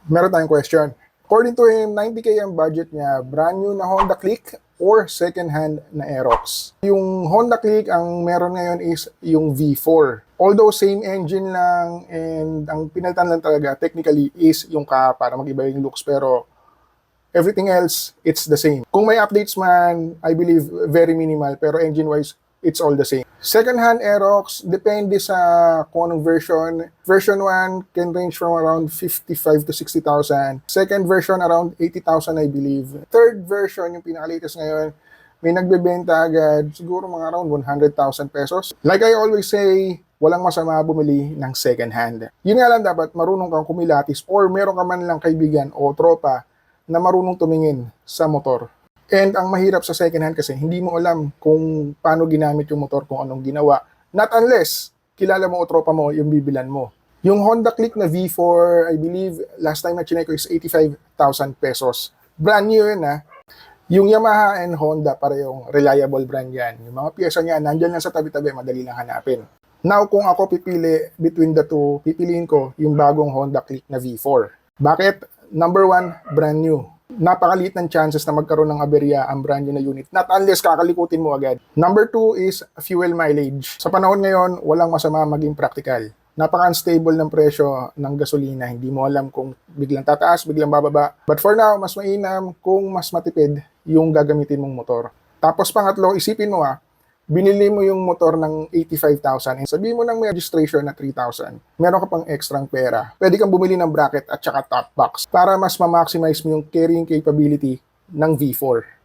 Meron tayong question. According to him, 90K ang budget niya, brand new na Honda Click or second-hand na Aerox. Yung Honda Click, ang meron ngayon is yung V4. Although same engine lang and ang pinalitan lang talaga technically is yung ka para mag-iba yung looks, pero everything else, it's the same. Kung may updates man, I believe very minimal, pero engine-wise, it's all the same. Second-hand Aerox, depende sa kung anong version. Version 1 can range from around 55 to 60,000. Second version, around 80,000, I believe. Third version, yung pinaka-latest ngayon, may nagbebenta agad, siguro mga around 100,000 pesos. Like I always say, walang masama bumili ng second-hand. Yun nga lang, dapat marunong kang kumilatis or meron ka man lang kaibigan o tropa na marunong tumingin sa motor. And ang mahirap sa second hand kasi hindi mo alam kung paano ginamit yung motor, kung anong ginawa. Not unless kilala mo o tropa mo yung bibilan mo. Yung Honda Click na V4, I believe, last time na chinek ko is 85,000 pesos. Brand new yun ha. Yung Yamaha and Honda, parehong reliable brand yan. Yung mga pyesa niya, nandyan lang sa tabi-tabi, madali lang hanapin. Now, kung ako pipili between the two, pipiliin ko yung bagong Honda Click na V4. Bakit? Number 1, brand new. Napakaliit ng chances na magkaroon ng aberya ang brand new na unit. Not unless kakalikutin mo agad. Number 2 is fuel mileage. Sa panahon ngayon, walang masama maging practical. Napaka-unstable ng presyo ng gasolina. Hindi mo alam kung biglang tataas, biglang bababa. But for now, mas mainam kung mas matipid yung gagamitin mong motor. Tapos pangatlo, isipin mo binili mo yung motor ng 85,000 and sabihin mo ng may registration na 3,000. Meron ka pang extrang pera. Pwede kang bumili ng bracket at saka top box para mas ma-maximize mo yung carrying capability ng V4.